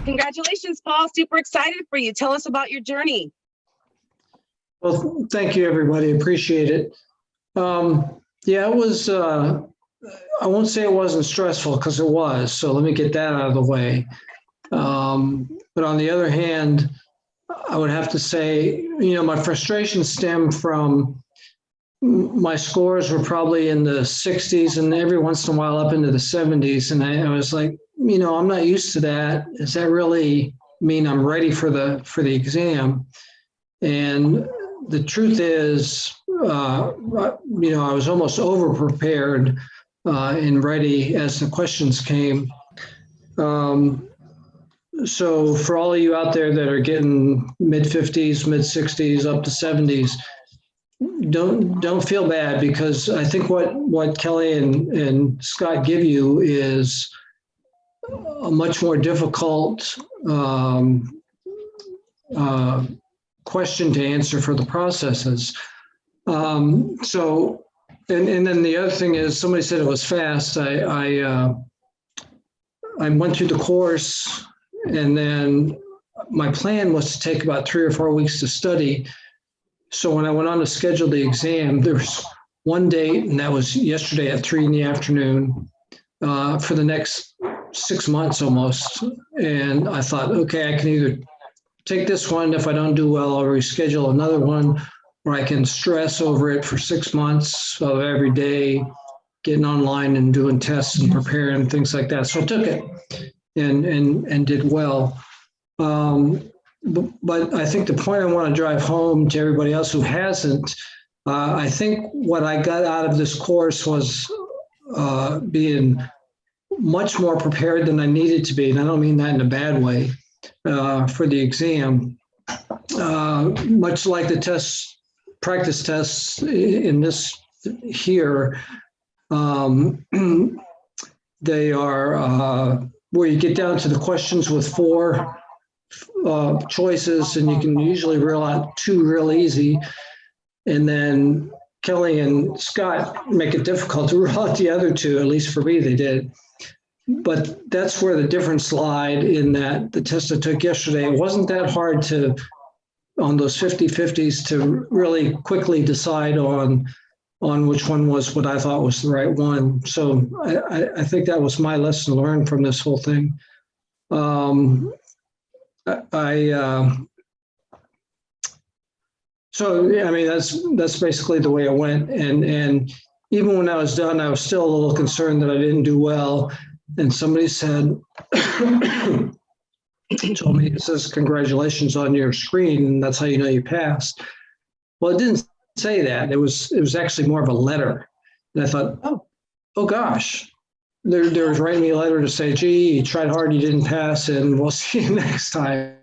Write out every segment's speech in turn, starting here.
Congratulations, Paul. Super excited for you. Tell us about your journey. Well, thank you, everybody. Appreciate it. Yeah, it was, I won't say it wasn't stressful because it was. So let me get that out of the way. But on the other hand, I would have to say, my frustration stemmed from my scores were probably in the 60s and every once in a while up into the 70s. And I was like, I'm not used to that. Does that really mean I'm ready for the exam? And the truth is, I was almost over prepared and ready as the questions came. So for all of you out there that are getting mid 50s, mid 60s, up to 70s, don't feel bad, because I think what Kelly and Scott give you is a much more difficult question to answer for the processes. So, and then the other thing is, somebody said it was fast. I went through the course, and then my plan was to take about 3 or 4 weeks to study. So when I went on to schedule the exam, there was one date, and that was yesterday at 3 in the afternoon for the next 6 months almost. And I thought, okay, I can either take this one. If I don't do well, I'll reschedule another one, or I can stress over it for 6 months of every day, getting online and doing tests and preparing things like that. So I took it and did well. But I think the point I want to drive home to everybody else who hasn't, I think what I got out of this course was being much more prepared than I needed to be. And I don't mean that in a bad way, for the exam. Much like the practice tests in this here, they are where you get down to the questions with 4 choices, and you can usually rule out 2 real easy. And then Kelly and Scott make it difficult to rule out the other 2, at least for me, they did. But that's where the difference lied, in that the test I took yesterday, it wasn't that hard to, on those 50-50s, to really quickly decide on which one was what I thought was the right one. So I think that was my lesson learned from this whole thing. So yeah, I mean, that's basically the way it went. And even when I was done, I was still a little concerned that I didn't do well. And somebody said, told me, it says congratulations on your screen, and that's how you know you passed. Well, it didn't say that. It was actually more of a letter. And I thought, oh gosh. There was writing me a letter to say, gee, you tried hard, you didn't pass, and we'll see you next time.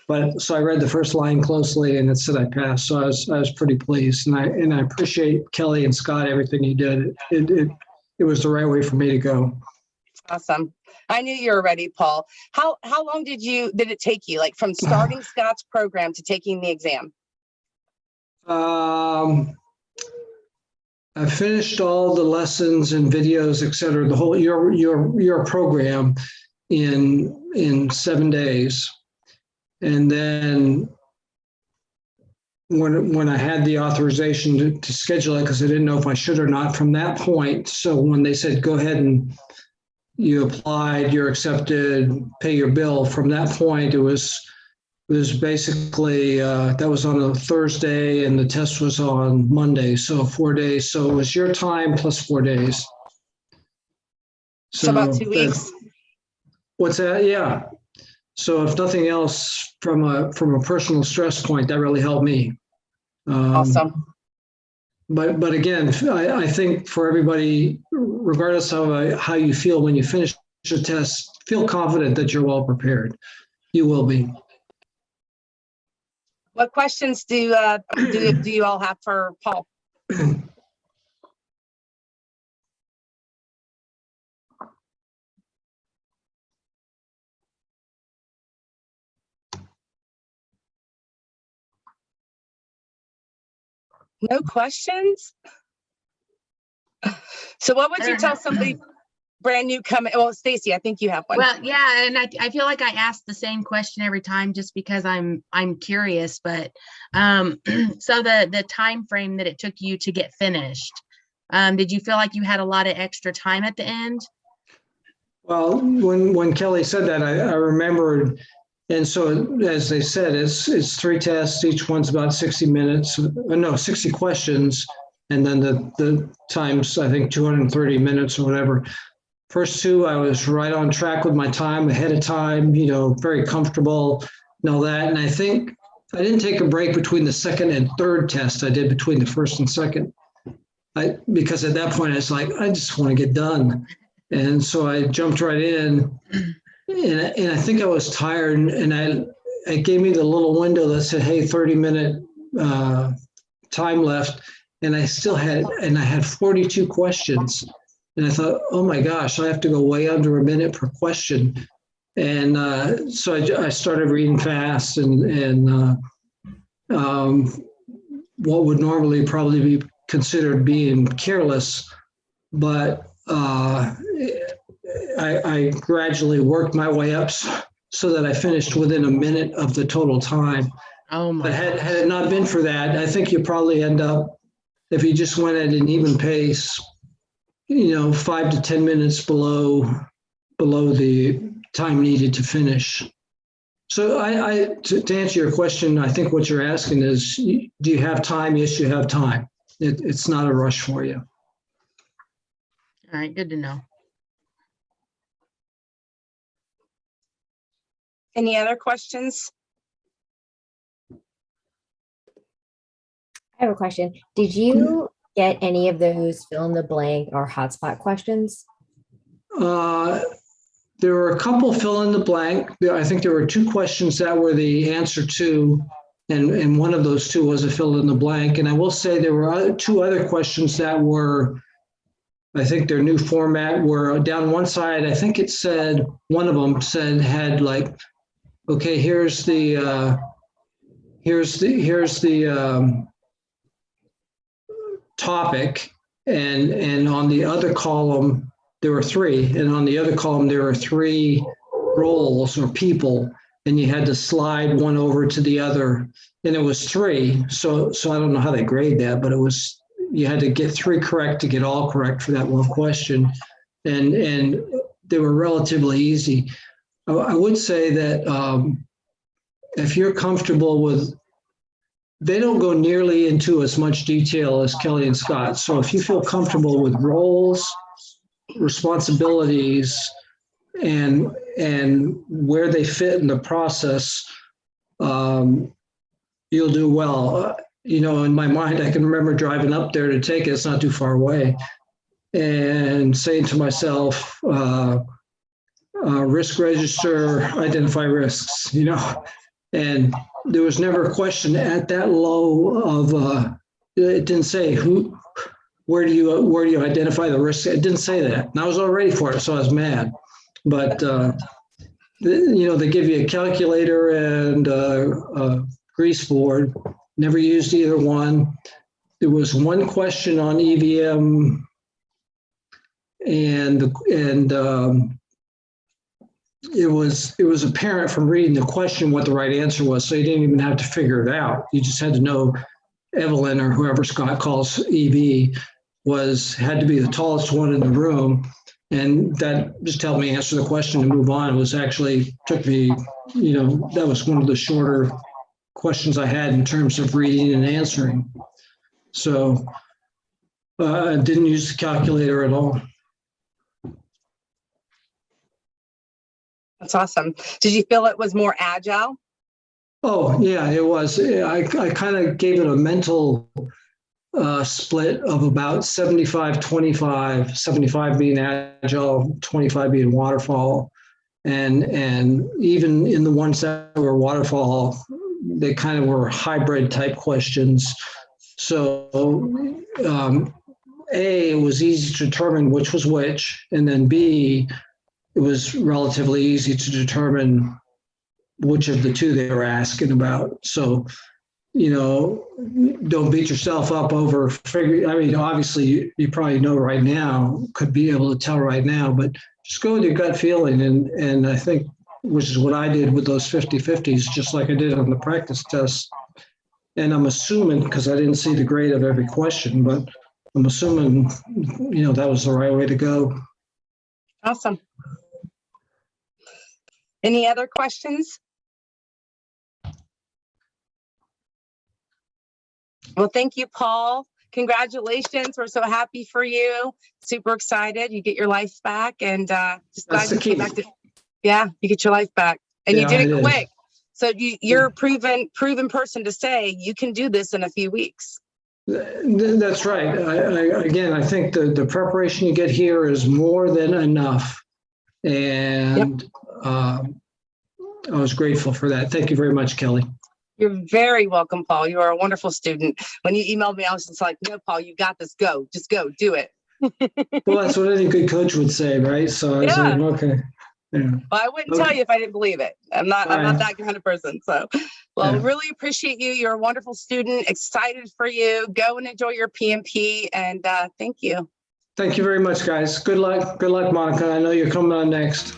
But so I read the first line closely, and it said I passed. So I was pretty pleased, and I appreciate Kelly and Scott, everything you did. It was the right way for me to go. Awesome. I knew you were ready, Paul. How long did it take you, like from starting Scott's program to taking the exam? I finished all the lessons and videos, et cetera, the whole your program in 7 days. And then when I had the authorization to schedule it, because I didn't know if I should or not from that point. So when they said, go ahead and you applied, you're accepted, pay your bill, from that point, it was basically, that was on a Thursday and the test was on Monday. So 4 days. So it was your time plus 4 days. So about 2 weeks. What's that? Yeah. So if nothing else, from a personal stress point, that really helped me. Awesome. But again, I think for everybody, regardless of how you feel when you finish the test, feel confident that you're well prepared. You will be. What questions do you all have for Paul? No questions? So what would you tell somebody? brand new coming. Well, Stacy, I think you have one. Well, yeah, and I feel like I ask the same question every time just because I'm curious, but so the time frame that it took you to get finished, did you feel like you had a lot of extra time at the end? Well, when Kelly said that, I remembered, and so as they said, it's 3 tests. Each one's about 60 minutes. No, 60 questions, and then the times, I think 230 minutes or whatever. First 2, I was right on track with my time, ahead of time, very comfortable and all that. And I think I didn't take a break between the second and third test. I did between the first and second. Because at that point I was like, I just want to get done. And so I jumped right in, and I think I was tired, and it gave me the little window that said, hey, 30-minute time left. And I had 42 questions. And I thought, oh my gosh, I have to go way under a minute per question. And so I started reading fast, and what would normally probably be considered being careless, but I gradually worked my way up so that I finished within a minute of the total time. Oh my! But had it not been for that, I think you probably end up, if you just went at an even pace, 5 to 10 minutes below the time needed to finish. So to answer your question, I think what you're asking is, do you have time? Yes, you have time. It's not a rush for you. All right, good to know. Any other questions? I have a question. Did you get any of those fill in the blank or hotspot questions? There were a couple fill in the blank. I think there were 2 questions that were the answer to, and one of those 2 was a fill in the blank. And I will say there were 2 other questions that were, I think their new format were down one side. I think it said, one of them had like, okay, here's the topic, and on the other column there were 3, and on the other column there were 3 roles or people, and you had to slide one over to the other, and it was 3. So I don't know how they grade that, but you had to get 3 correct to get all correct for that one question, and they were relatively easy. I would say that if you're comfortable with, they don't go nearly into as much detail as Kelly and Scott. So if you feel comfortable with roles, responsibilities, and where they fit in the process, you'll do well. In my mind, I can remember driving up there to take it. It's not too far away, and saying to myself, risk register, identify risks, and there was never a question at that low of, it didn't say where do you identify the risks? It didn't say that. And I was all ready for it, so I was mad. But, they give you a calculator and a grease board. Never used either one. There was one question on EVM, and it was apparent from reading the question what the right answer was, so you didn't even have to figure it out. You just had to know Evelyn, or whoever Scott calls EV, had to be the tallest one in the room, and that just helped me answer the question and move on. It was actually took me, that was one of the shorter questions I had in terms of reading and answering. So I didn't use the calculator at all. That's awesome. Did you feel it was more agile? Oh, yeah, it was. I kind of gave it a mental split of about 75-25, 75 being agile, 25 being waterfall. And even in the ones that were waterfall, they kind of were hybrid type questions. So A, it was easy to determine which was which, and then B, it was relatively easy to determine which of the 2 they were asking about. So don't beat yourself up over figure. I mean, obviously you probably know right now, could be able to tell right now, but just go with your gut feeling. And I think, which is what I did with those 50/50s, just like I did on the practice test. And I'm assuming, because I didn't see the grade of every question, but I'm assuming, that was the right way to go. Awesome. Any other questions? Well, thank you, Paul. Congratulations. We're so happy for you. Super excited. You get your life back, and just glad you came back to, you get your life back, and you did it quick. So you're a proven person to say you can do this in a few weeks. That's right. I think the preparation you get here is more than enough. And I was grateful for that. Thank you very much, Kelly. You're very welcome, Paul. You are a wonderful student. When you emailed me, I was just like, no, Paul, you got this. Go. Just go. Do it. Well, that's what any good coach would say, right? So I was like, okay. Yeah. Well, I wouldn't tell you if I didn't believe it. I'm not that kind of person. So, really appreciate you. You're a wonderful student. Excited for you. Go and enjoy your PMP. And thank you. Thank you very much, guys. Good luck. Good luck, Monica. I know you're coming on next.